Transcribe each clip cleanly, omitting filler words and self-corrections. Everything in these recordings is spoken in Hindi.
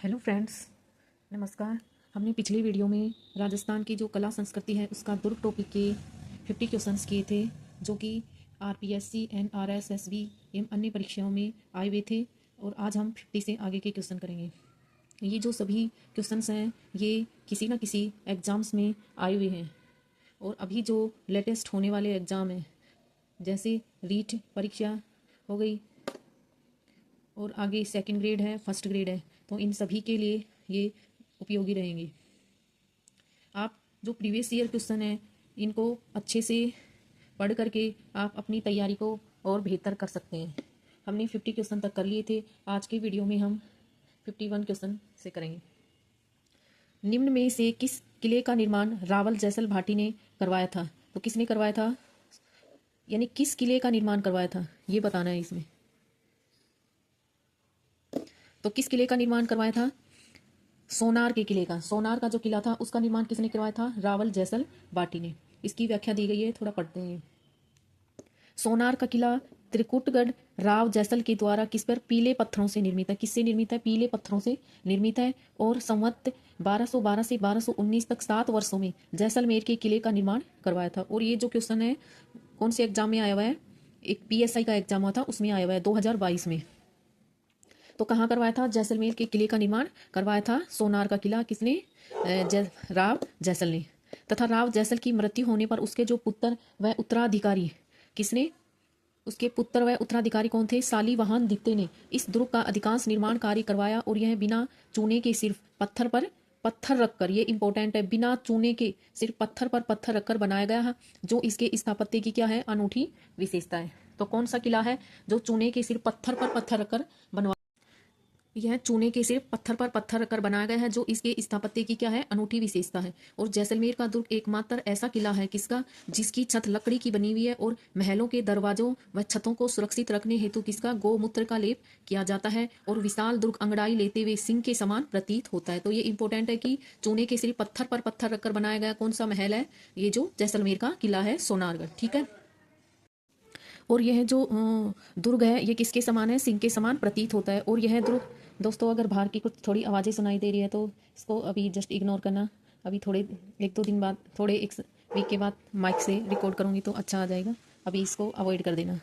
हेलो फ्रेंड्स, नमस्कार। हमने पिछले वीडियो में राजस्थान की जो कला संस्कृति है उसका दुर्ग टॉपिक के 50 क्वेश्चंस किए थे, जो कि आरपीएससी एनआरएस एसबी एवं अन्य परीक्षाओं में आए हुए थे। और आज हम 50 से आगे के क्वेश्चन करेंगे। ये जो सभी क्वेश्चंस हैं ये किसी न किसी एग्ज़ाम्स में आए हुए हैं। और अभी जो लेटेस्ट होने वाले एग्ज़ाम हैं, जैसे रीट परीक्षा हो गई और आगे सेकंड ग्रेड है, फर्स्ट ग्रेड है, तो इन सभी के लिए ये उपयोगी रहेंगे। आप जो प्रीवियस ईयर क्वेश्चन हैं इनको अच्छे से पढ़ करके आप अपनी तैयारी को और बेहतर कर सकते हैं। हमने 50 क्वेश्चन तक कर लिए थे। आज के वीडियो में हम 51 क्वेश्चन से करेंगे। निम्न में से किस किले का निर्माण रावल जैसल भाटी ने करवाया था? तो किसने करवाया था, यानी किस किले का निर्माण करवाया था, ये बताना है इसमें। तो किस किले का निर्माण करवाया था? सोनार के किले का। सोनार का जो किला था उसका निर्माण किसने करवाया था? रावल जैसल भाटी ने। इसकी व्याख्या दी गई है, थोड़ा पढ़ते हैं। सोनार का किला त्रिकुटगढ़ राव जैसल के द्वारा किस पर? पीले पत्थरों से निर्मित है। किससे निर्मित है? पीले पत्थरों से निर्मित है। और संवत 1212 से 1219 तक 7 वर्षों में जैसलमेर के किले का निर्माण करवाया था। और ये जो क्वेश्चन है कौन से एग्जाम में आया हुआ है? एक पीएसआई का एग्जाम हुआ था, उसमें आया हुआ है 2022 में। तो कहाँ करवाया था? जैसलमेर के किले का निर्माण करवाया था। सोनार का किला किसने? राव जैसल ने। तथा राव जैसल की मृत्यु होने पर उसके जो पुत्र व उत्तराधिकारी, किसने? उसके पुत्र व उत्तराधिकारी कौन थे? शालिवाहन द्वितीय ने इस दुर्ग का अधिकांश निर्माण कार्य करवाया। और यह बिना चूने के सिर्फ पत्थर पर पत्थर रखकर, ये इंपॉर्टेंट है, बिना चूने के सिर्फ पत्थर पर पत्थर रखकर बनाया गया है, जो इसके स्थापत्य की क्या है? अनूठी विशेषता है। तो कौन सा किला है जो चूने के सिर्फ पत्थर पर पत्थर रखकर बनवा? यह चूने के सिर्फ पत्थर पर पत्थर रखकर बनाया गया है, जो इसके स्थापत्य की क्या है? अनूठी विशेषता है। और जैसलमेर का दुर्ग एकमात्र ऐसा किला है किसका? जिसकी छत लकड़ी की बनी हुई है और महलों के दरवाजों व छतों को सुरक्षित रखने हेतु किसका? गोमूत्र का लेप किया जाता है। और विशाल दुर्ग अंगड़ाई लेते हुए सिंह के समान प्रतीत होता है। तो ये इंपॉर्टेंट है कि चूने के सिर्फ पत्थर पर पत्थर रखकर बनाया गया कौन सा महल है? ये जो जैसलमेर का किला है, सोनारगढ़। ठीक है। और यह जो दुर्ग है ये किसके समान है? सिंह के समान प्रतीत होता है। और यह दुर्ग, दोस्तों अगर बाहर की कुछ थोड़ी आवाज़ें सुनाई दे रही है तो इसको अभी जस्ट इग्नोर करना। अभी थोड़े 1-2 दिन बाद, थोड़े 1 वीक के बाद माइक से रिकॉर्ड करूँगी तो अच्छा आ जाएगा। अभी इसको अवॉइड कर देना।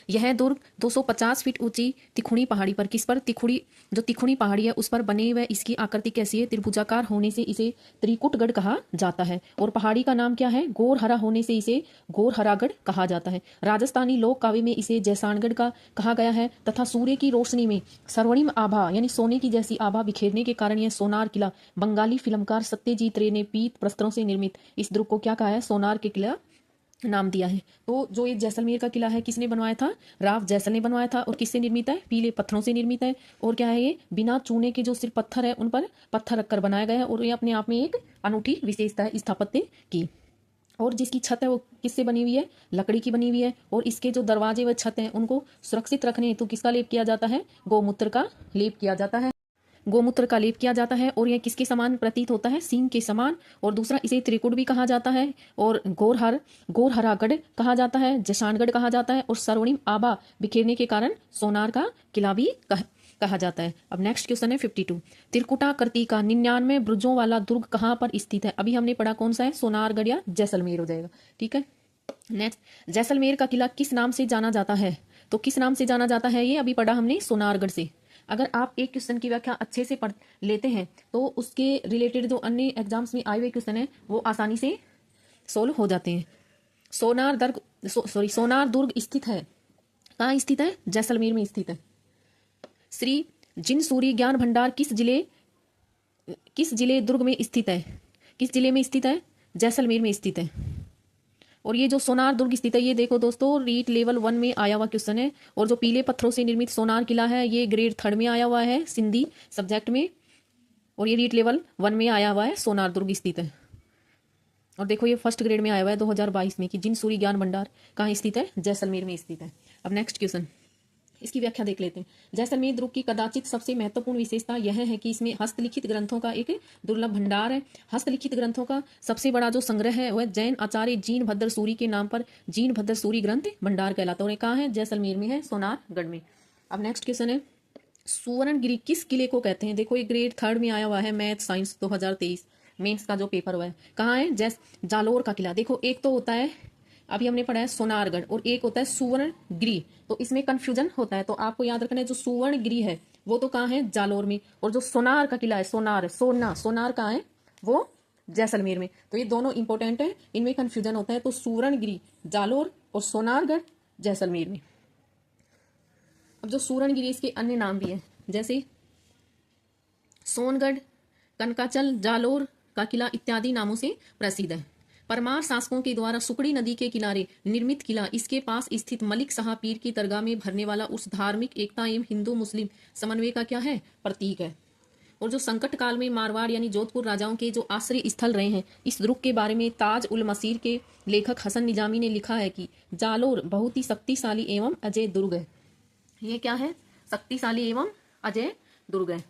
यह दुर्ग 250 फीट ऊंची तिखुणी पहाड़ी पर, किस पर? तिखुड़ी, जो तिखुणी पहाड़ी है उस पर बने हुए। इसकी आकृति कैसी है? त्रिभुजाकार होने से इसे त्रिकुटगढ़ कहा जाता है। और पहाड़ी का नाम क्या है? गोरहरा होने से इसे गोरहरागढ़ कहा जाता है। राजस्थानी लोक काव्य में इसे जैसानगढ़ का कहा गया है। तथा सूर्य की रोशनी में स्वर्णिम आभा, यानी सोने की जैसी आभा बिखेरने के कारण यह सोनार किला बंगाली फिल्मकार सत्यजीत रे ने पीत प्रस्तरों से निर्मित इस दुर्ग को क्या कहा है? सोनार के किला नाम दिया है। तो जो ये जैसलमेर का किला है किसने बनवाया था? राव जैसल ने बनवाया था। और किससे निर्मित है? पीले पत्थरों से निर्मित है। और क्या है ये? बिना चूने के जो सिर्फ पत्थर है उन पर पत्थर रखकर बनाया गया है। और ये अपने आप में एक अनूठी विशेषता है स्थापत्य की। और जिसकी छत है वो किससे बनी हुई है? लकड़ी की बनी हुई है। और इसके जो दरवाजे व छत हैं उनको सुरक्षित रखने हेतु किसका लेप किया जाता है? गोमूत्र का लेप किया जाता है। गोमूत्र का लेप किया जाता है। और यह किसके समान प्रतीत होता है? सिंह के समान। और दूसरा, इसे त्रिकुट भी कहा जाता है। और गोरहरागढ़ कहा जाता है, जैसानगढ़ कहा जाता है। और स्वर्णिम आभा बिखेरने के कारण सोनार का किला भी कहा जाता है। अब नेक्स्ट क्वेश्चन है 52। त्रिकुटाकृति का 99 बुर्जों वाला दुर्ग कहाँ पर स्थित है? अभी हमने पढ़ा कौन सा है? सोनारगढ़ या जैसलमेर हो जाएगा। ठीक है। नेक्स्ट, जैसलमेर का किला किस नाम से जाना जाता है? तो किस नाम से जाना जाता है? ये अभी पढ़ा हमने सोनारगढ़ से। अगर आप एक क्वेश्चन की व्याख्या अच्छे से पढ़ लेते हैं तो उसके रिलेटेड जो अन्य एग्जाम्स में आए हुए क्वेश्चन है वो आसानी से सोल्व हो जाते हैं। सोनार दुर्ग स्थित है, कहाँ स्थित है? जैसलमेर में स्थित है। श्री जिनसूरी ज्ञान भंडार किस जिले दुर्ग में स्थित है? किस जिले में स्थित है? जैसलमेर में स्थित है। और ये जो सोनार दुर्ग स्थित है ये देखो दोस्तों, रीट लेवल 1 में आया हुआ क्वेश्चन है। और जो पीले पत्थरों से निर्मित सोनार किला है ये ग्रेड 3 में आया हुआ है, सिंधी सब्जेक्ट में। और ये रीट लेवल 1 में आया हुआ है, सोनार दुर्ग स्थित है। और देखो ये फर्स्ट ग्रेड में आया हुआ है 2022 में कि जिन सूर्य ज्ञान भंडार कहाँ स्थित है? जैसलमेर में स्थित है। अब नेक्स्ट क्वेश्चन, इसकी व्याख्या देख लेते हैं। जैसलमेर दुर्ग की कदाचित सबसे महत्वपूर्ण विशेषता यह है कि इसमें हस्तलिखित ग्रंथों का एक दुर्लभ भंडार है। हस्तलिखित ग्रंथों का सबसे बड़ा जो संग्रह है वह जैन आचार्य जीन भद्र सूरी के नाम पर जीन भद्र सूरी ग्रंथ भंडार कहलाता है। और कहाँ है? जैसलमेर में है, सोनारगढ़ में। अब नेक्स्ट क्वेश्चन है सुवर्णगिरी किस किले को कहते हैं? देखो ये ग्रेड 3 में आया हुआ है, मैथ साइंस 2023 मेंस का जो पेपर हुआ है। कहाँ है? जालोर का किला। देखो एक तो होता है, अभी हमने पढ़ा है सोनारगढ़, और एक होता है सुवर्णगिरी। तो इसमें कंफ्यूजन होता है, तो आपको याद रखना है जो सुवर्णगिरी है वो तो कहाँ है? जालोर में। और जो सोनार का किला है, सोनार कहाँ है? वो जैसलमेर में। तो ये दोनों इंपॉर्टेंट है, इनमें कंफ्यूजन होता है। तो सुवर्णगिरी जालोर और सोनारगढ़ जैसलमेर में। अब जो सुवर्णगिरी, इसके अन्य नाम भी हैं, जैसे सोनगढ़, कनकाचल, जालोर का किला इत्यादि नामों से प्रसिद्ध है। परमार शासकों के द्वारा सुकड़ी नदी के किनारे निर्मित किला इसके पास स्थित मलिक शाह पीर की दरगाह में भरने वाला उस धार्मिक एकता एवं हिंदू मुस्लिम समन्वय का क्या है? प्रतीक है। और जो संकट काल में मारवाड़ यानी जोधपुर राजाओं के जो आश्रय स्थल रहे हैं, इस दुर्ग के बारे में ताज उल मसीर के लेखक हसन निजामी ने लिखा है कि जालोर बहुत ही शक्तिशाली एवं अजय दुर्ग है। ये क्या है? शक्तिशाली एवं अजय दुर्ग है,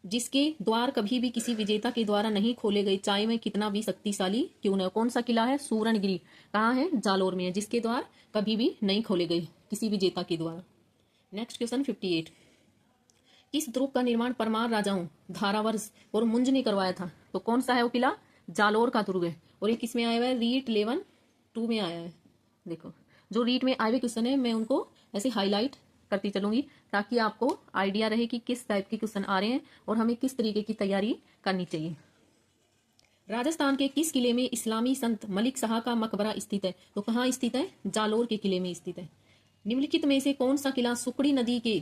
जिसके द्वार कभी भी किसी विजेता के द्वारा नहीं खोले गए, चाहे वह कितना भी शक्तिशाली क्यों न हो। कौन सा किला है? सुवर्णगिरी। कहाँ है? जालोर में है, जिसके द्वार कभी भी नहीं खोले गए किसी विजेता के द्वारा। Next question 58। किस दुर्ग का निर्माण परमार राजाओं धारावर्ष और मुंज ने करवाया था? तो कौन सा है वो किला? जालोर का दुर्ग है। और ये किस में आया हुआ है? रीट 11-2 में आया है। देखो जो रीट में आए हुए क्वेश्चन है मैं उनको ऐसे हाईलाइट करती चलूंगी, ताकि आपको आइडिया रहे कि किस टाइप के क्वेश्चन आ रहे हैं और हमें किस तरीके की तैयारी करनी चाहिए। राजस्थान के किस किले में इस्लामी संत मलिक शाह का मकबरा स्थित है? तो कहाँ स्थित है? जालोर के किले में स्थित है। निम्नलिखित में से कौन सा किला सुकड़ी नदी के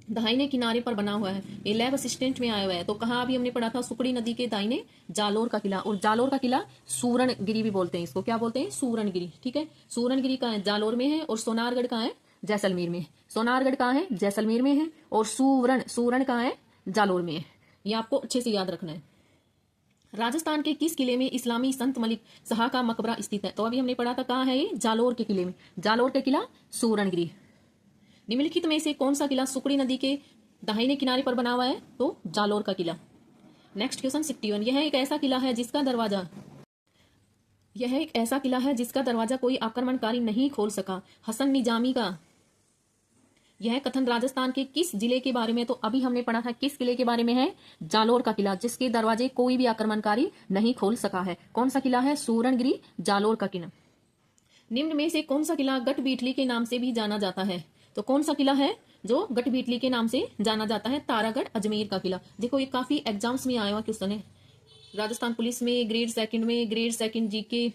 दाहिने किनारे पर बना हुआ है? ये लैब असिस्टेंट में आया हुआ है। तो कहाँ अभी हमने पढ़ा था? सुकड़ी नदी के दाहिने जालोर का किला। और जालोर का किला सुवर्णगिरी भी बोलते हैं इसको। क्या बोलते हैं? सुवर्णगिरी। ठीक है, सुवर्णगिरी कहाँ है? जालोर में है। और सोनारगढ़ कहाँ है? जैसलमेर में। सोनारगढ़ कहाँ है? जैसलमेर में है। और सुवर्ण कहाँ है? जालोर में है। ये आपको अच्छे से याद रखना है। राजस्थान के किस किले में इस्लामी संत मलिक शाह का मकबरा स्थित है? तो अभी हमने पढ़ा था कहाँ है ये? जालोर के किले में। जालोर का किला सुवर्णगिरी। निम्नलिखित में से कौन सा किला सुकड़ी नदी के दाहिने किनारे पर बना हुआ है? तो जालोर का किला। Next question 61। यह एक ऐसा किला है जिसका दरवाजा कोई आक्रमणकारी नहीं खोल सका। हसन निजामी का यह कथन राजस्थान के किस जिले के बारे में? तो अभी हमने पढ़ा था किस किले के बारे में है? जालोर का किला, जिसके दरवाजे कोई भी आक्रमणकारी नहीं खोल सका है। कौन सा किला है? सुवर्णगिरी, जालोर का किला। निम्न में से कौन सा किला गटबीठली के नाम से भी जाना जाता है? तो कौन सा किला है जो गटबीठली के नाम से जाना जाता है? तारागढ़ अजमेर का किला। देखो ये काफी एग्जाम्स में आया हुआ क्वेश्चन है। राजस्थान पुलिस में ग्रेड सेकंड जीके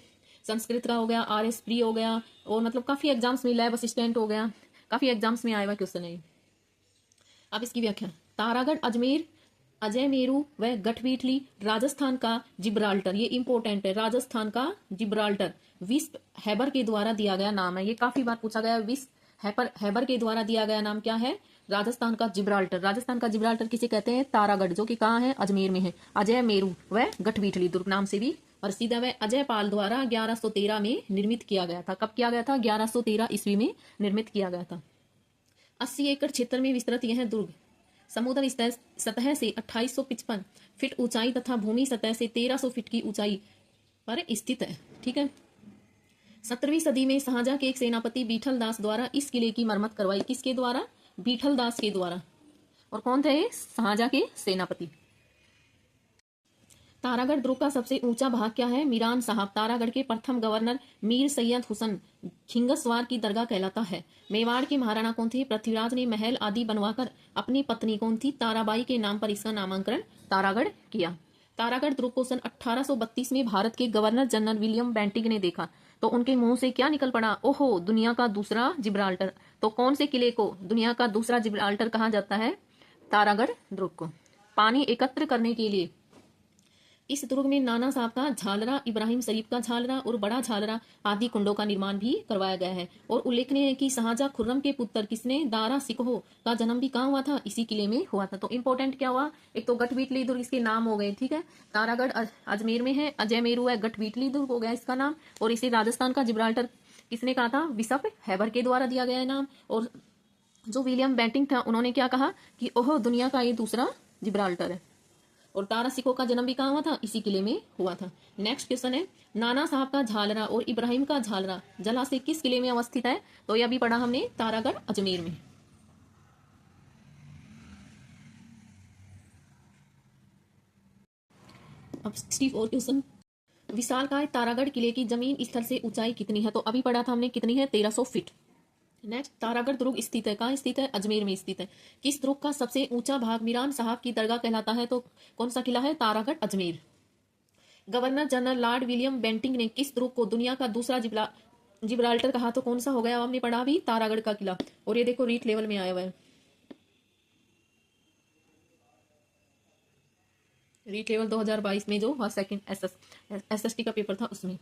संस्कृत का हो गया, RS प्री हो गया, और मतलब काफी एग्जाम्स में लैब असिस्टेंट हो गया, काफी एग्जाम्स में आया हुआ क्वेश्चन है। अब इसकी व्याख्या। तारागढ़ अजमेर, अजय मेरू व गठबीठली राजस्थान का जिब्राल्टर। ये इंपॉर्टेंट है। राजस्थान का जिब्राल्टर विस्प हैबर के द्वारा दिया गया नाम है। ये काफी बार पूछा गया। विस्प हैबर के द्वारा दिया गया नाम क्या है? राजस्थान का जिब्राल्टर। राजस्थान का जिब्राल्टर किसे कहते हैं? तारागढ़, जो कि कहाँ है? अजमेर में है। अजय मेरू व गठबीठली दुर्ग नाम से भी प्रसिद्ध है। अजय पाल द्वारा 1113 में निर्मित किया गया था। कब किया गया था? 1113 ईस्वी में निर्मित किया गया था। 80 एकड़ क्षेत्र में विस्तृत यह दुर्ग समुद्र सतह से 2855 फीट ऊंचाई तथा भूमि सतह से 1300 फीट की ऊंचाई पर स्थित है। ठीक है। 17वीं सदी में शाहजहां के एक सेनापति बीठल दास द्वारा इस किले की मरम्मत करवाई। किसके द्वारा? बीठल दास के द्वारा। और कौन थे? शाहजहां के सेनापति। तारागढ़ दुर्ग का सबसे ऊंचा भाग क्या है? मीरान साहब, तारागढ़ के प्रथम गवर्नर मीर सैयद हुसैन खिंगसवार की दरगाह कहलाता है। मेवाड़ के महाराणा कौन थे? पृथ्वीराज ने महल आदि बनवाकर अपनी पत्नी कौन थी? ताराबाई के नाम पर इसका नामांकन तारागढ़ किया। तारागढ़ दुर्ग को सन 1832 में भारत के गवर्नर जनरल विलियम बेंटिंक ने देखा तो उनके मुंह से क्या निकल पड़ा? ओहो, दुनिया का दूसरा जिब्राल्टर। तो कौन से किले को दुनिया का दूसरा जिब्राल्टर कहा जाता है? तारागढ़ दुर्ग को। पानी एकत्र करने के लिए इस दुर्ग में नाना साहब का झालरा, इब्राहिम शरीफ का झालरा और बड़ा झालरा आदि कुंडों का निर्माण भी करवाया गया है। और उल्लेखनीय है कि शाहजहां खुर्रम के पुत्र किसने? दारा सिकोह का जन्म भी कहाँ हुआ था? इसी किले में हुआ था। तो इंपॉर्टेंट क्या हुआ? एक तो गठबीठली दुर्ग, इसके नाम हो गए। ठीक है, तारागढ़ अजमेर में है, अजय मेरू है, गठबीठली दुर्ग हो गया इसका नाम। और इसे राजस्थान का जिब्राल्टर किसने कहा था? बिशप हैबर के द्वारा दिया गया नाम। और जो विलियम बेंटिंक था उन्होंने क्या कहा कि ओहो, दुनिया का ये दूसरा जिब्राल्टर है। और तारा सिकोह का जन्म भी कहाँ हुआ था? इसी किले में हुआ था। नेक्स्ट क्वेश्चन है, नाना साहब का झालरा और इब्राहिम का झालरा जला से किस किले में अवस्थित है? तो यह भी पढ़ा हमने, तारागढ़ अजमेर में। अब 64 क्वेश्चन। विशालकाय तारागढ़ किले की जमीन स्थल से ऊंचाई कितनी है? तो अभी पढ़ा था हमने, कितनी है? 1300 फीट। नेक्स्ट, तारागढ़ दुर्ग स्थित है, कहाँ स्थित है? अजमेर में स्थित है। किस दुर्ग का सबसे ऊंचा भाग मीरान साहब की दरगाह कहलाता है? तो कौन सा किला है? Taragarh, Ajmer. Governor general Lord William Bentinck ने किस दुर्ग को दुनिया का दूसरा जिब्राल्टर कहा? तो कौन सा हो गया? हमने पढ़ा अभी, तारागढ़ का किला। और ये देखो रीट लेवल में आया हुआ है, रीट लेवल 2022 में जो सेकंड एसएसटी का पेपर था उसमें।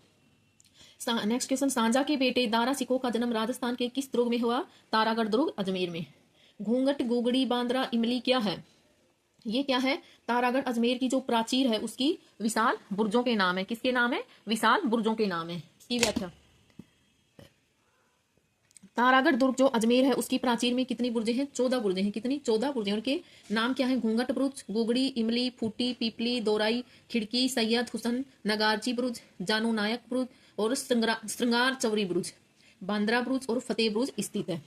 नेक्स्ट क्वेश्चन, सांझा के बेटे दारा सिकोह का जन्म राजस्थान के किस दुर्ग में हुआ? तारागढ़ दुर्ग, अजमेर में। घूंघट, गुगड़ी, बांद्रा, इमली क्या है? ये क्या है? तारागढ़ अजमेर की जो प्राचीर है उसकी विशाल बुर्जों के नाम है। किसके नाम है? विशाल बुर्जों के नाम है। इसकी व्याख्या, तारागढ़ दुर्ग जो अजमेर है उसकी प्राचीर में कितनी बुर्जें हैं? 14 बुर्जें हैं। कितनी? 14 बुर्जें। उनके नाम क्या है? घूंघट बुर्ज, गुगड़ी, इमली, फूटी, पीपली, दोराई, खिड़की, सैयद हुसैन, नगारची बुर्ज, जानू नायक बुर्ज और श्रृंगार चौरी बुर्ज, बांद्रा बुर्ज और फतेह बुर्ज स्थित है।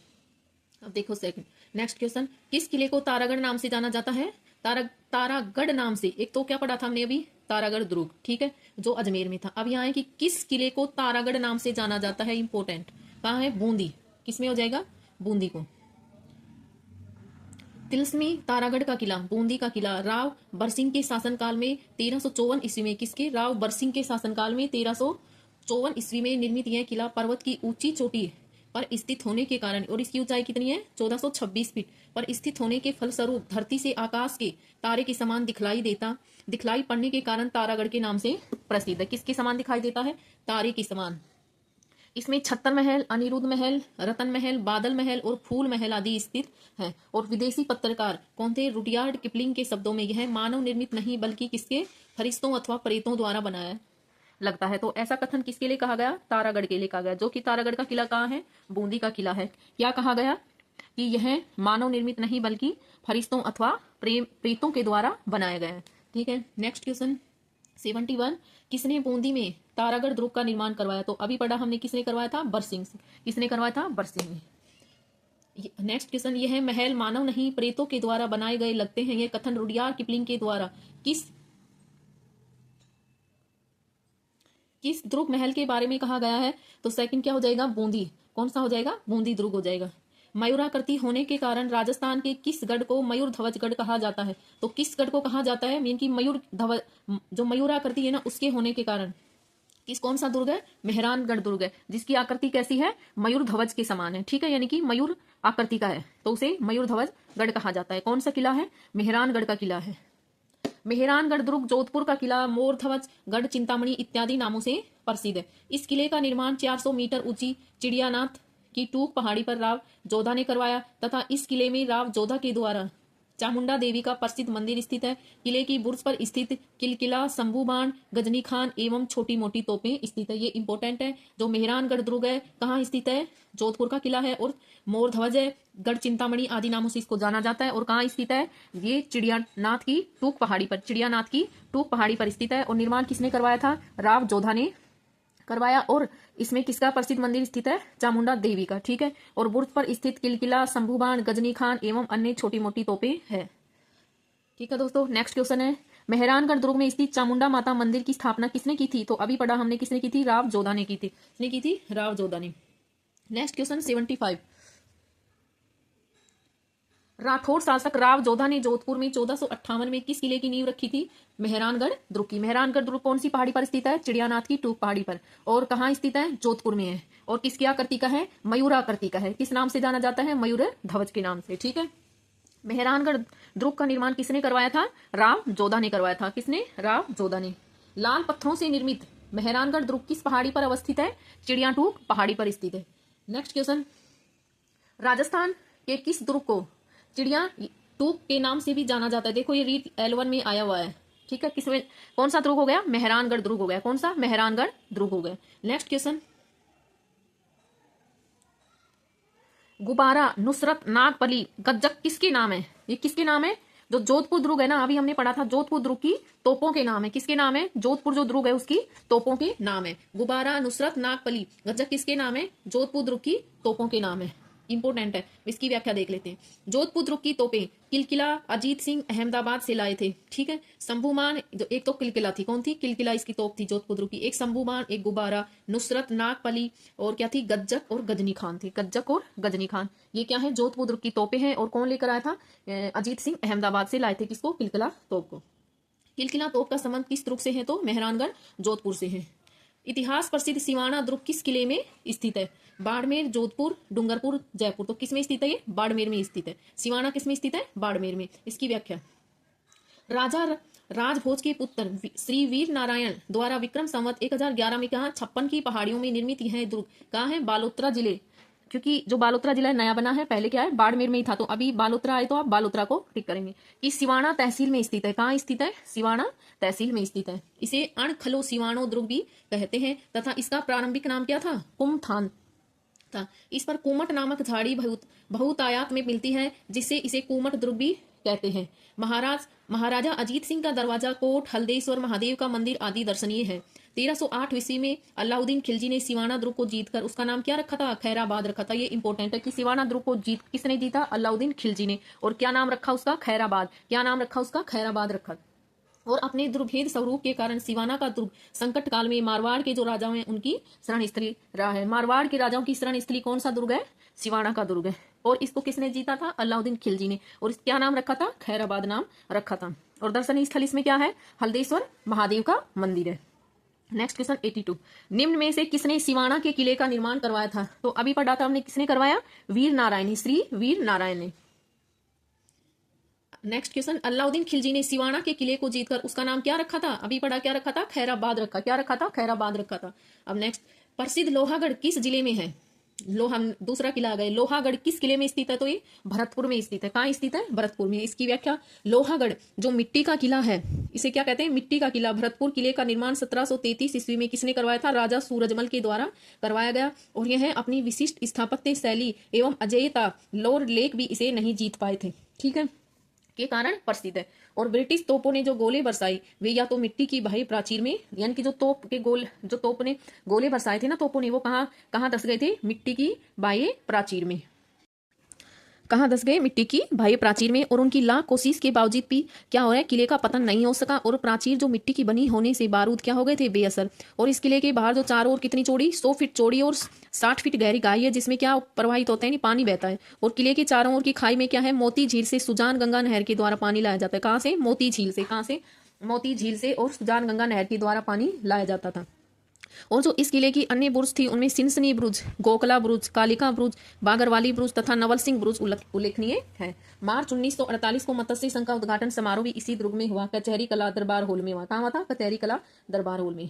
अब देखो सेकंड, नेक्स्ट क्वेश्चन, किस किले को तारागढ़ नाम से जाना जाता है? तारागढ़ नाम से, एक तो क्या पढ़ा था हमने अभी? तारागढ़ दुर्ग, ठीक है, जो अजमेर में था। अब यहाँ है कि किस किले को तारागढ़ नाम से जाना जाता है? इंपोर्टेंट। कहाँ है? बूंदी। किसमें हो जाएगा? बूंदी को। तिलस्मी तारागढ़ का किला, बूंदी का किला, राव बरसिंह के शासनकाल में 1354 ईस्वी में, किसके? राव बरसिंह के शासनकाल में 1354 ईस्वी में निर्मित यह किला पर्वत की ऊंची चोटी पर स्थित होने के कारण, और इसकी ऊंचाई कितनी है? 1426 फीट पर स्थित होने के फलस्वरूप धरती से आकाश के तारे के समान दिखलाई पड़ने के कारण तारागढ़ के नाम से प्रसिद्ध है। किसके समान दिखाई देता है? तारे के समान। इसमें छत्तर महल, अनिरुद्ध महल, रतन महल, बादल महल और फूल महल आदि स्थित हैं। और विदेशी पत्रकार कौन थे? रुडयार्ड किपलिंग के शब्दों में यह मानव निर्मित नहीं बल्कि किसके? फरिश्तों अथवा प्रेतों द्वारा बनाया लगता है। तो ऐसा कथन किसके लिए कहा गया? तारागढ़ के लिए कहा गया, जो कि तारागढ़ का किला कहाँ है? बूंदी का किला है। क्या कहा गया? कि यह मानव निर्मित नहीं बल्कि फरिश्तों अथवा प्रेतों के द्वारा बनाया गया है। ठीक है, नेक्स्ट क्वेश्चन 71, किसने बूंदी में तारागढ़ दुर्ग का निर्माण करवाया? तो अभी पढ़ा हमने, किसने करवाया था? बरसिंह। किसने करवाया था? बरसिंह ने। नेक्स्ट क्वेश्चन, यह महल मानव नहीं प्रेतों के द्वारा बनाए गए लगते हैं, यह कथन रुडयार्ड किपलिंग के द्वारा किस दुर्ग महल के बारे में कहा गया है? तो सेकंड क्या हो जाएगा? बूंदी। कौन सा हो जाएगा? बूंदी दुर्ग हो जाएगा। मयूराकृति होने के कारण राजस्थान के किस गढ़ को मयूर ध्वज गढ़ कहा जाता है? तो किस गढ़ को कहा जाता है? मीन की मयूर ध्वज, जो मयूराकृति है ना, उसके होने के कारण कौन सा दुर्ग है? मेहरानगढ़ दुर्ग है, जिसकी आकृति कैसी है? मयूर ध्वज के समान है। ठीक है, यानी कि मयूर आकृति का है, तो उसे मयूर ध्वज गढ़ कहा जाता है। कौन सा किला है? मेहरानगढ़ का किला है। मेहरानगढ़ दुर्ग जोधपुर का किला, मोर ध्वज गढ़, चिंतामणि इत्यादि नामों से प्रसिद्ध है। इस किले का निर्माण 400 मीटर ऊंची चिड़ियानाथ की टूक पहाड़ी पर राव जोधा ने करवाया तथा इस किले में राव जोधा के द्वारा चामुंडा देवी का प्रसिद्ध मंदिर स्थित है। किले की बुर्ज पर स्थित किलकिला, शंभू बाण, गजनी खान एवं छोटी मोटी तोपें स्थित है। ये इंपॉर्टेंट है। जो मेहरानगढ़ दुर्ग है कहाँ स्थित है? जोधपुर का किला है। और मोर ध्वज है, गढ़ चिंतामणि आदि नामों से इसको जाना जाता है। और कहाँ स्थित है? ये चिड़ियानाथ की टूक पहाड़ी पर, चिड़ियानाथ की टूक पहाड़ी पर स्थित है। और निर्माण किसने करवाया था? राव जोधा ने करवाया। और इसमें किसका प्रसिद्ध मंदिर स्थित है? चामुंडा देवी का। ठीक है, और बुर्ज पर स्थित किलकिला, शंभूबाण, गजनी खान एवं अन्य छोटी मोटी तोपें है। ठीक है दोस्तों, नेक्स्ट क्वेश्चन है, मेहरानगढ़ दुर्ग में स्थित चामुंडा माता मंदिर की स्थापना किसने की थी? तो अभी पढ़ा हमने, किसने की थी? राव जोधा ने की थी। किसने की थी? राव जोधा ने। नेक्स्ट क्वेश्चन 75, राठौर शासक राव जोधा ने जोधपुर में 1458 में किस किले की नींव रखी थी? मेहरानगढ़ दुर्ग की। मेहरानगढ़ दुर्ग कौन सी पहाड़ी पर स्थित है? चिड़ियानाथ की टूक पहाड़ी पर। और कहाँ स्थित है? जोधपुर में है। और किसकी आकृति का है? मयूराकृति का है। किस नाम से जाना जाता है? मयूर ध्वज के नाम से। ठीक है, मेहरानगढ़ दुर्ग का निर्माण किसने करवाया था? राव जोधा ने करवाया था। किसने? राव जोधा ने। लाल पत्थरों से निर्मित मेहरानगढ़ दुर्ग किस पहाड़ी पर अवस्थित है? चिड़ियाटूक पहाड़ी पर स्थित है। नेक्स्ट क्वेश्चन, राजस्थान के किस दुर्ग को चिड़िया टूक के नाम से भी जाना जाता है? देखो ये रीट L1 में आया हुआ है। ठीक है, किसमें कौन सा दुर्ग हो गया? मेहरानगढ़ दुर्ग हो गया। कौन सा? मेहरानगढ़ दुर्ग हो गया। नेक्स्ट क्वेश्चन, गुबारा, नुसरत, नागपली, गज्जक किसके नाम है? ये किसके नाम है? जो जोधपुर दुर्ग है ना, अभी हमने पढ़ा था, जोधपुर दुर्ग की तोपों के नाम है। किसके नाम है? जोधपुर जो दुर्ग है उसकी तोपों के नाम है। गुबारा, नुसरत, नागपली, गज्जक किसके नाम है? जोधपुर दुर्ग की तोपों के नाम है। इंपॉर्टेंट है, इसकी व्याख्या देख लेते हैं। जोधपुर दुर्ग की तोपें किलकिला अजीत सिंह अहमदाबाद से लाए थे। ठीक है, शंभुमान, जो एक तो किलकिला थी, कौन थी? किलकिला इसकी तोप थी जोधपुर दुर्ग की। एक शंभुमान, एक गुब्बारा, नुसरत, नागपली और क्या थी? गज्जक और गजनी खान थी। गज्जक और गजनी खान, ये क्या है? जोधपुर दुर्ग की तोपें हैं। और कौन लेकर आया था? अजीत सिंह अहमदाबाद से लाए थे। किसको? किलकिला तोप को। किलकिला तोप का संबंध किस दुर्ग से है? तो मेहरानगढ़ जोधपुर से है। इतिहास प्रसिद्ध सिवाना दुर्ग किस किले में स्थित है? बाड़मेर, जोधपुर, डूंगरपुर, जयपुर। तो किस में स्थित है? ये बाड़मेर में स्थित है। सिवाना किस में स्थित है? बाड़मेर में। इसकी व्याख्या, राजा राजभोज के पुत्र श्री वीर नारायण द्वारा विक्रम संवत 1011 में कहा 56 की पहाड़ियों में निर्मित यह दुर्ग कहाँ है? बालोतरा जिले। क्योंकि जो बालोतरा जिला नया बना है, पहले क्या है? बाड़मेर में ही था। तो अभी बालोतरा आए तो आप बालोतरा को टिक करेंगे कि सिवाना तहसील में स्थित है। कहाँ स्थित है? सिवाना तहसील में स्थित है। इसे अणखलो सिवानो दुर्ग भी कहते हैं तथा इसका प्रारंभिक नाम क्या था? कुमथान था। इस पर कुमट नामक झाड़ी बहुतायत में मिलती है, जिससे इसे कुमट दुर्ग भी कहते हैं। महाराजा अजीत सिंह का दरवाजा, कोट, हल्देश्वर महादेव का मंदिर आदि दर्शनीय है। 1308 ईस्वी में अलाउद्दीन खिलजी ने सिवाना दुर्ग को जीतकर उसका नाम क्या रखा था? खैराबाद रखा था। ये इंपॉर्टेंट है कि सिवाना दुर्ग को किसने जीता? अलाउद्दीन खिलजी ने। और क्या नाम रखा उसका? खैराबाद। क्या नाम रखा उसका? खैराबाद रखा। और अपने दुर्भेद स्वरूप के कारण सिवाना का दुर्ग संकट काल में मारवाड़ के जो राजा हैं उनकी शरण स्थली रहा है। मारवाड़ के राजाओं की शरण स्थली कौन सा दुर्ग है? सिवाना का दुर्ग है। और इसको किसने जीता था? अलाउद्दीन खिलजी ने। और क्या नाम रखा था? खैराबाद नाम रखा था। और दर्शनीय स्थल इसमें क्या है? हल्देश्वर महादेव का मंदिर है। नेक्स्ट क्वेश्चन 82, निम्न में से किसने सिवाना के किले का निर्माण करवाया था? तो अभी पढ़ा था हमने, किसने करवाया? वीर नारायण, श्री वीर नारायण ने। नेक्स्ट क्वेश्चन, अलाउद्दीन खिलजी ने सिवाना के किले को जीतकर उसका नाम क्या रखा था? अभी पढ़ा, क्या रखा था? खैराबाद रखा। क्या रखा था? खैराबाद रखा था। अब नेक्स्ट, प्रसिद्ध लोहागढ़ किस जिले में है? दूसरा किला आ गया। लोहागढ़ किस किले में स्थित है? तो ये भरतपुर में स्थित है। कहाँ स्थित है? भरतपुर में। इसकी व्याख्या, लोहागढ़ जो मिट्टी का किला है, इसे क्या कहते हैं? मिट्टी का किला। भरतपुर किले का निर्माण 1733 ईस्वी में किसने करवाया था? राजा सूरजमल के द्वारा करवाया गया। और यह अपनी विशिष्ट स्थापत्य शैली एवं अजेयता लोर लेक भी इसे नहीं जीत पाए थे। ठीक है, के कारण प्रसिद्ध है। और ब्रिटिश तोपों ने जो गोले बरसाए वे या तो मिट्टी की बाह्य प्राचीर में, यानी कि जो तोप ने गोले बरसाए थे ना तोपों ने, वो कहाँ कहाँ धस गए थे? मिट्टी की बाह्य प्राचीर में। कहाँ धस गए? मिट्टी की बाह्य प्राचीर में। और उनकी लाख कोशिश के बावजूद भी क्या हो रहा है? किले का पतन नहीं हो सका। और प्राचीर जो मिट्टी की बनी होने से बारूद क्या हो गए थे? बेअसर। और इस किले के बाहर जो चारों ओर कितनी चौड़ी? 100 फीट चौड़ी और 60 फीट गहरी खाई है, जिसमें क्या प्रवाहित होता है? नहीं, पानी बहता है। और किले के चारों ओर की खाई में क्या है? मोती झील से सुजान गंगा नहर के द्वारा पानी लाया जाता है। कहाँ से? मोती झील से। कहाँ से? मोती झील से और सुजान गंगा नहर के द्वारा पानी लाया जाता था। और जो इस किले की अन्य बुर्ज थी उनमें सिनसनी बुर्ज, गोकला बुर्ज, कालिका बुर्ज, बागरवाली बुर्ज तथा नवल सिंह बुर्ज उल्लेखनीय है। मार्च 1948 को मत्स्य संघ का उद्घाटन समारोह भी इसी दुर्ग में हुआ। कचहरी कला दरबार हॉल में हुआ। कहाँ हुआ था? कचहरी कला दरबार हॉल में।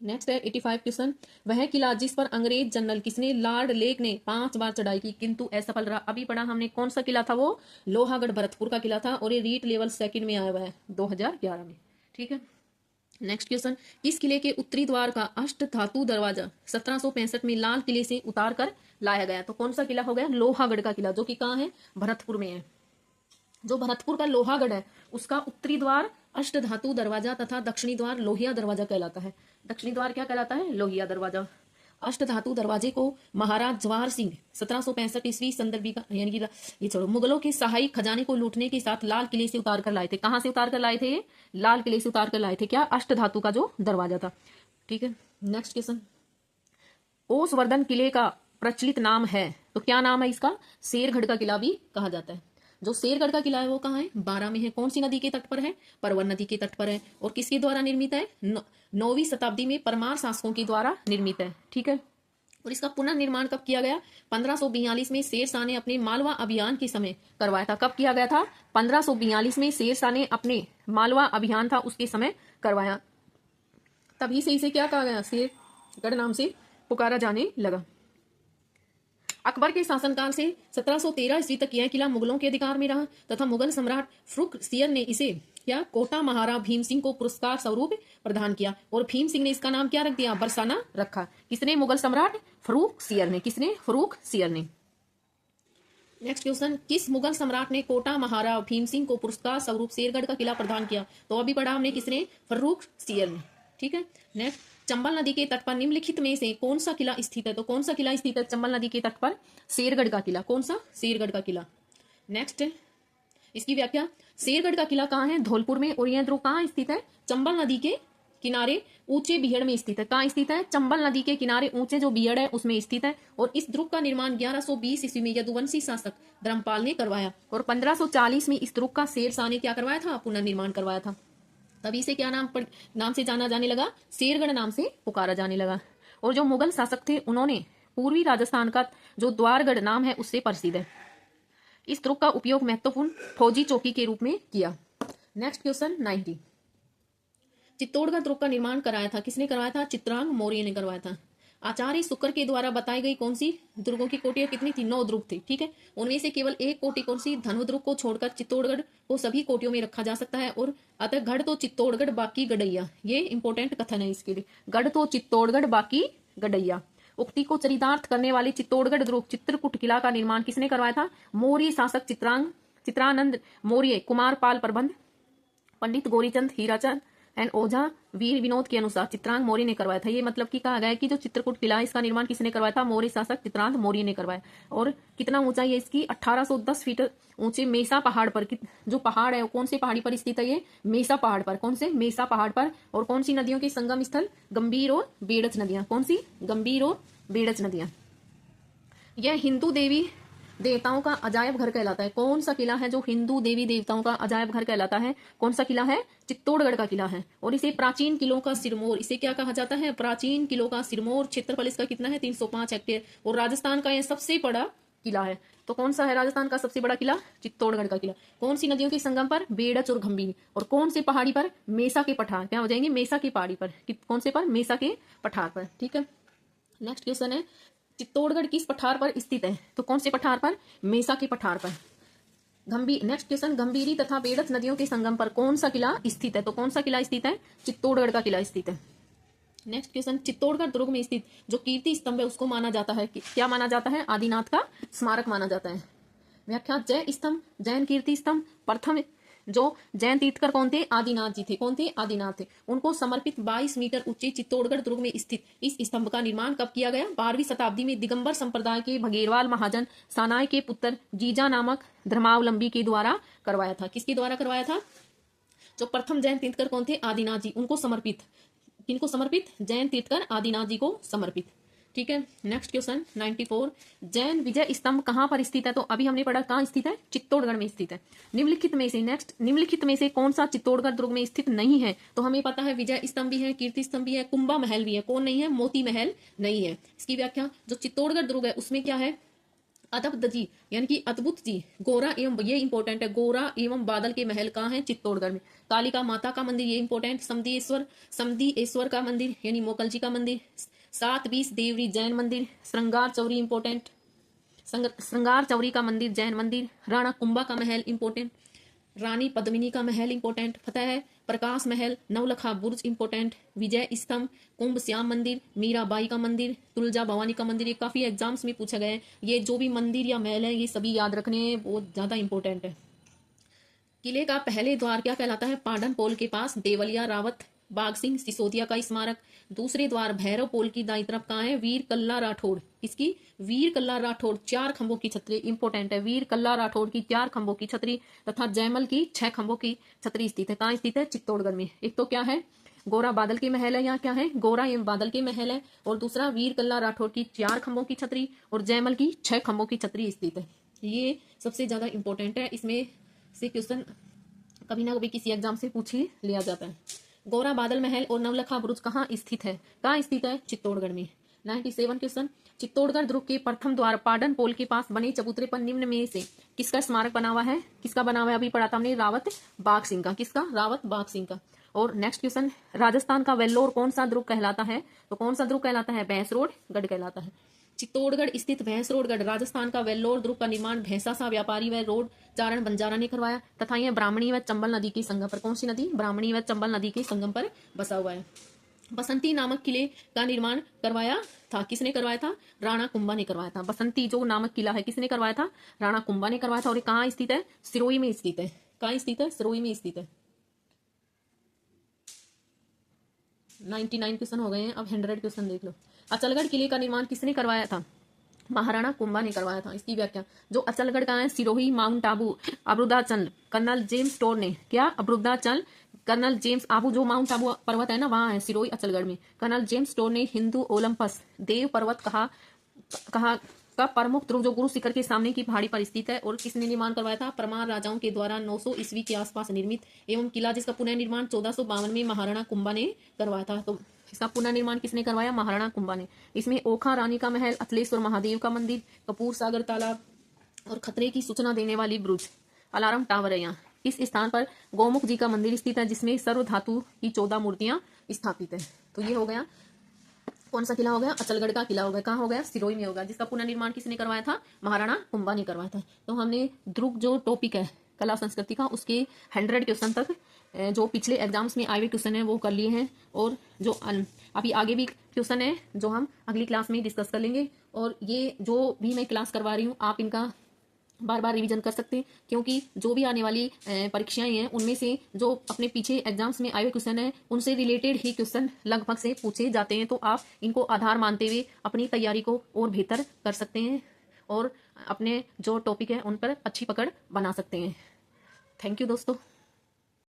नेक्स्ट है 85 क्वेश्चन, वह किला जिस पर अंग्रेज जनरल किसने? लॉर्ड लेक ने 5 बार चढ़ाई की किंतु असफल रहा। अभी पढ़ा हमने, कौन सा किला था वो? लोहागढ़ भरतपुर का किला था। और ये रीट लेवल 2nd में आया हुआ है 2011 में। ठीक है, नेक्स्ट क्वेश्चन, किस किले के उत्तरी द्वार का अष्ट धातु दरवाजा 1765 में लाल किले से उतार कर लाया गया? तो कौन सा किला हो गया? लोहागढ़ का किला, जो कि कहाँ है? भरतपुर में है। जो भरतपुर का लोहागढ़ है उसका उत्तरी द्वार अष्ट धातु दरवाजा तथा दक्षिणी द्वार लोहिया दरवाजा कहलाता है। दक्षिणी द्वार क्या कहलाता है? लोहिया दरवाजा। अष्ट धातु दरवाजे को महाराज जवाहर सिंह 1765 ईस्वी संदर्भी का, यानी कि ये छोड़ो, मुगलों के सहायक खजाने को लूटने के साथ लाल किले से उतार कर लाए थे। कहाँ से उतार कर लाए थे? लाल किले से उतार कर लाए थे। क्या? अष्ट धातु का जो दरवाजा था। ठीक है, नेक्स्ट क्वेश्चन, ओसवर्धन किले का प्रचलित नाम है, तो क्या नाम है इसका? शेरगढ़ का किला भी कहा जाता है। जो शेरगढ़ का किला है वो कहाँ है? बारां में है। कौन सी नदी के तट पर है? परवन नदी के तट पर है। और किसके द्वारा निर्मित है? 9वीं शताब्दी में परमार शासकों के द्वारा निर्मित है। ठीक है, और इसका पुनर्निर्माण कब किया गया? 1542 में शेरशाह ने अपने मालवा अभियान के समय करवाया था। कब किया गया था? 1542 में शेरशाह ने अपने मालवा अभियान था उसके समय करवाया। तभी से इसे क्या कहा गया? शेरगढ़ नाम से पुकारा जाने लगा। अकबर के शासनकाल से 1713 ईस्वी तक यह किला मुगलों के अधिकार में रहा तथा मुगल सम्राट फर्रुख सियर ने इसे क्या कोटा महाराणा भीम सिंह को पुरस्कार स्वरूप प्रदान किया। और भीम सिंह ने इसका नाम क्या रख दिया? बरसाना रखा। किसने? मुगल सम्राट फर्रुख सियर ने। किसने? फर्रुख सियर ने। नेक्स्ट क्वेश्चन, किस मुगल सम्राट ने कोटा महाराणा भीम सिंह को पुरस्कार स्वरूप शेरगढ़ का किला प्रदान किया? तो अभी पढ़ा हमने, किसने? फर्रुख सियर ने। ठीक है। नेक्स्ट, चंबल नदी के तट पर निम्नलिखित में से कौन सा किला स्थित है? तो कौन सा किला स्थित है चंबल नदी के तट पर? शेरगढ़ का किला। कौन सा? शेरगढ़ का किला। नेक्स्ट, इसकी व्याख्या, शेरगढ़ का किला कहाँ है? धौलपुर में। और यह ध्रुव कहाँ स्थित है? चंबल नदी के किनारे ऊंचे बिहड़ में स्थित है। कहाँ स्थित है? चंबल नदी के किनारे ऊंचे जो बिहड़ है उसमें स्थित है। और इस ध्रुव का निर्माण 1120 ईस्वी में यदुवंशी शासक धर्मपाल ने करवाया। और 1540 में इस ध्रुव का शेरशाह ने क्या करवाया था? पुनर्निर्माण करवाया था। तभी इसे क्या नाम से जाना जाने लगा? शेरगढ़ नाम से पुकारा जाने लगा। और जो मुगल शासक थे उन्होंने पूर्वी राजस्थान का जो द्वारगढ़ नाम है उससे प्रसिद्ध है। इस ध्रुव का उपयोग महत्वपूर्ण फौजी चौकी के रूप में किया। नेक्स्ट क्वेश्चन 90, चित्तौड़गढ़ ध्रुव का निर्माण कराया था? किसने करवाया था? चित्रांग मौर्य ने करवाया था। आचार्य शुक्र के द्वारा बताई गई कौन सी दुर्गों की कोटियां कितनी थी? 9 ध्रुव थी। ठीक है, उनमें से केवल एक कोटि कौन सी? धनु ध्रुव को छोड़कर चित्तौड़गढ़ को सभी कोटियों में रखा जा सकता है। और अतः गढ़ तो चित्तौड़गढ़ बाकी गडैया, ये इंपॉर्टेंट कथन है इसके लिए। गढ़ तो चित्तौड़गढ़ बाकी गडैया। उक्ति को चरितार्थ करने वाले चित्तौड़गढ़ ध्रुव चित्रकूट किला का निर्माण किसने करवाया था? मौर्य शासक चित्रानंद मौर्य, कुमारपाल प्रबंध, पंडित गौरीचंद हीराचंद एंड ओझा वीर विनोद के अनुसार चित्रांग मौर्य ने करवाया था। ये मतलब कि कहा गया है कि जो चित्रकूट किला है इसका निर्माण किसने करवाया था? मौर्य शासक चित्रांग मौर्य ने करवाया। और कितना ऊंचाई है इसकी? 1810 फीट ऊंचे मेसा पहाड़ पर। जो पहाड़ है वो कौन से पहाड़ी पर स्थित है? ये मेसा पहाड़ पर। कौन से? मेसा पहाड़ पर। और कौन सी नदियों के संगम स्थल? गंभीर और बेड़च नदियां। कौन सी? गंभीर और बेड़च नदियां। यह हिंदू देवी देवताओं का अजायब घर कहलाता है। कौन सा किला है जो हिंदू देवी देवताओं का अजायब घर कहलाता है? कौन सा किला है? चित्तौड़गढ़ का किला है। और इसे प्राचीन किलों का सिरमौर, इसे क्या कहा जाता है? प्राचीन किलों का सिरमौर। क्षेत्रफल इसका कितना है? 305 हेक्टेयर। और राजस्थान का यह सबसे बड़ा किला है। तो कौन सा है राजस्थान का सबसे बड़ा किला? चित्तौड़गढ़ का किला। कौन सी नदियों के संगम पर? बेड़च और गंभीर। और कौन से पहाड़ी पर? मेसा के पठार। क्या हो जाएंगे? मेसा की पहाड़ी पर। कौन से पर? मेसा के पठार पर। ठीक है। नेक्स्ट क्वेश्चन है, चित्तौड़गढ़ किस पठार पर स्थित है? तो कौन से पठार पर? मेसा के पठार पर। नेक्स्ट क्वेश्चन, गंभीरी तथा बेड़च नदियों के संगम पर कौन सा किला स्थित है? तो कौन सा किला स्थित है? चित्तौड़गढ़ का किला स्थित है। नेक्स्ट क्वेश्चन, चित्तौड़गढ़ दुर्ग में स्थित जो कीर्ति स्तंभ है उसको माना जाता है क्या माना जाता है? आदिनाथ का स्मारक माना जाता है। व्याख्या, जय स्तंभ, जैन कीर्ति स्तंभ। प्रथम जो जैन तीर्थकर कौन थे? आदिनाथ जी थे। कौन थे? आदिनाथ थे। उनको समर्पित 22 मीटर ऊंचे चित्तौड़गढ़ दुर्ग में स्थित इस स्तंभ का निर्माण कब किया गया? 12वीं शताब्दी में दिगंबर संप्रदाय के भगेरवाल महाजन सानाई के पुत्र जीजा नामक धर्मावलंबी के द्वारा करवाया था। किसके द्वारा करवाया था? जो प्रथम जैन तीर्थकर कौन थे? आदिनाथ जी। उनको समर्पित, किनको समर्पित? जैन तीर्थकर आदिनाथ जी को समर्पित। ठीक है। नेक्स्ट क्वेश्चन 94, जैन विजय स्तंभ कहां पर स्थित है? तो अभी हमने पढ़ा कहां स्थित है? चित्तौड़गढ़ में स्थित है। निम्नलिखित में से कौन सा चित्तौड़गढ़ दुर्ग में स्थित नहीं है? तो हमें पता है विजय स्तंभ भी है, कीर्ति स्तंभ भी है, कुंभा महल भी है। कौन नहीं है? मोती महल नहीं है। इसकी व्याख्या, जो चित्तौड़गढ़ दुर्ग है उसमें क्या है? अद्भुत जी यानी कि अद्भुत जी, गोरा एवं, ये इंपॉर्टेंट है, गोरा एवं बादल के महल कहाँ है? चित्तौड़गढ़ में। कालिका माता का मंदिर, ये इंपॉर्टेंट। समदीश्वर का मंदिर यानी मोकल जी का मंदिर। 720 देवरी जैन मंदिर। श्रृंगार चौरी इंपॉर्टेंट, श्रृंगार चौरी का मंदिर जैन मंदिर। राणा कुंभा का महल इंपॉर्टेंट। रानी पद्मिनी का महल इंपॉर्टेंट। फतेह है प्रकाश महल, नवलखा बुर्ज इंपॉर्टेंट। विजय स्तंभ, कुंभ श्याम मंदिर, मीराबाई का मंदिर, तुलजा भवानी का मंदिर। ये काफी एग्जाम्स में पूछा गया है। ये जो भी मंदिर या महल है ये सभी याद रखने हैं, बहुत ज्यादा इंपॉर्टेंट है। किले का पहले द्वार क्या कहलाता है? पाडन पोल के पास देवलिया रावत बाघ सिंह सिसोदिया का स्मारक। दूसरे द्वार भैरव पोल की दाईं तरफ कहाँ है? वीर कल्ला राठौड़। इसकी वीर कल्ला राठौड़ 4 खंभों की छतरी इंपॉर्टेंट है। वीर कल्ला राठौड़ की 4 खंभों की छतरी तथा जयमल की 6 खंभों की छतरी स्थित है। कहाँ स्थित है? चित्तौड़गढ़ में। एक तो क्या है? गोरा बादल के महल है। यहाँ क्या है? गोरा एवं बादल के महल है। और दूसरा वीर कल्ला राठौड़ की 4 खंभों की छतरी और जयमल की 6 खंभों की छतरी स्थित है। ये सबसे ज्यादा इंपॉर्टेंट है। इसमें से क्वेश्चन कभी ना कभी किसी एग्जाम से पूछ ही लिया जाता है। गोरा बादल महल और नवलखा बुरुज कहाँ स्थित है? कहाँ स्थित है? चित्तौड़गढ़ में। 97 क्वेश्चन, चित्तौड़गढ़ दुर्ग के प्रथम द्वार पाडन पोल के पास बने चबूतरे पर निम्न में से किसका स्मारक बना हुआ है? किसका बना हुआ है? अभी पढ़ा था हमने, रावत बाघ सिंह का। किसका? रावत बाघ सिंह का। और नेक्स्ट क्वेश्चन, राजस्थान का वेल्लोर कौन सा दुर्ग कहलाता है? तो कौन सा दुर्ग कहलाता है? भैंसरोड गढ़ कहलाता है। चित्तौड़गढ़ स्थित भैंसरोडगढ़ राजस्थान का वेल्लोर दुर्ग का निर्माण भैंसा सा व्यापारी व रोड चारण बंजारा ने करवाया तथा यह ब्राह्मणी व चंबल नदी के संगम पर, कौन सी नदी? ब्राह्मणी व चंबल नदी के संगम पर बसा हुआ है। बसंती नामक किले का निर्माण करवाया था। किसने करवाया था? राणा कुंभा ने करवाया था। बसंती जो नामक किला है किसने करवाया था? राणा कुंभा ने करवाया था। और ये कहाँ स्थित है? सिरोही में स्थित है। कहाँ स्थित है? सिरोही में स्थित है। 99 क्वेश्चन हो गए हैं, अब 100 क्वेश्चन देख लो। अचलगढ़ किले का निर्माण किसने करवाया था? महाराणा कुंभा ने करवाया था। इसकी व्याख्या, जो अचलगढ़ का है, Sirohi, Mount Abu, Arbudachal, colonel James Tod ने, क्या? अब्रुदाचल, कर्नल जेम्स आबू, जो माउंट आबू पर्वत है ना, वहां है सिरोही अचलगढ़ में। कर्नल जेम्स टोर ने हिंदू ओलंपस देव पर्वत कहा का प्रमुख ध्रुव, जो गुरु शिखर के सामने की पहाड़ी पर स्थित है। और किसने निर्माण करवाया था? परमार राजाओं के द्वारा 900 ईस्वी के आसपास निर्मित एवं किला, जिसका पुनः निर्माण 1452 में महाराणा कुंभा ने करवाया था। तो इसका पुनर्निर्माण किसने करवाया? महाराणा कुंभा ने। इसमें ओखा रानी का महल, अतलेश्वर महादेव का मंदिर, कपूर सागर तालाब और खतरे की सूचना देने वाली ब्रुज, अलार्म टावर है यहाँ। इस स्थान पर गौमुख जी का मंदिर स्थित है, जिसमें सर्व धातु की 14 मूर्तियां स्थापित है। तो ये हो गया, कौन सा किला हो गया? अचलगढ़ का किला हो गया। कहाँ हो गया? सिरोही में होगा, जिसका पुनर्निर्माण किसने करवाया था? महाराणा कुंभा ने करवाया था। तो हमने ध्रुव जो टॉपिक है कला संस्कृति का, उसके 100 क्वेश्चन तक जो पिछले एग्जाम्स में आए हुए क्वेश्चन है वो कर लिए हैं। और जो अभी आगे भी क्वेश्चन है जो हम अगली क्लास में डिस्कस कर लेंगे। और ये जो भी मैं क्लास करवा रही हूँ, आप इनका बार बार रिवीजन कर सकते हैं, क्योंकि जो भी आने वाली परीक्षाएं हैं उनमें से जो अपने पीछे एग्जाम्स में आए हुए क्वेश्चन हैं उनसे रिलेटेड ही क्वेश्चन लगभग से पूछे जाते हैं। तो आप इनको आधार मानते हुए अपनी तैयारी को और बेहतर कर सकते हैं और अपने जो टॉपिक है उन पर अच्छी पकड़ बना सकते हैं। थैंक यू दोस्तों।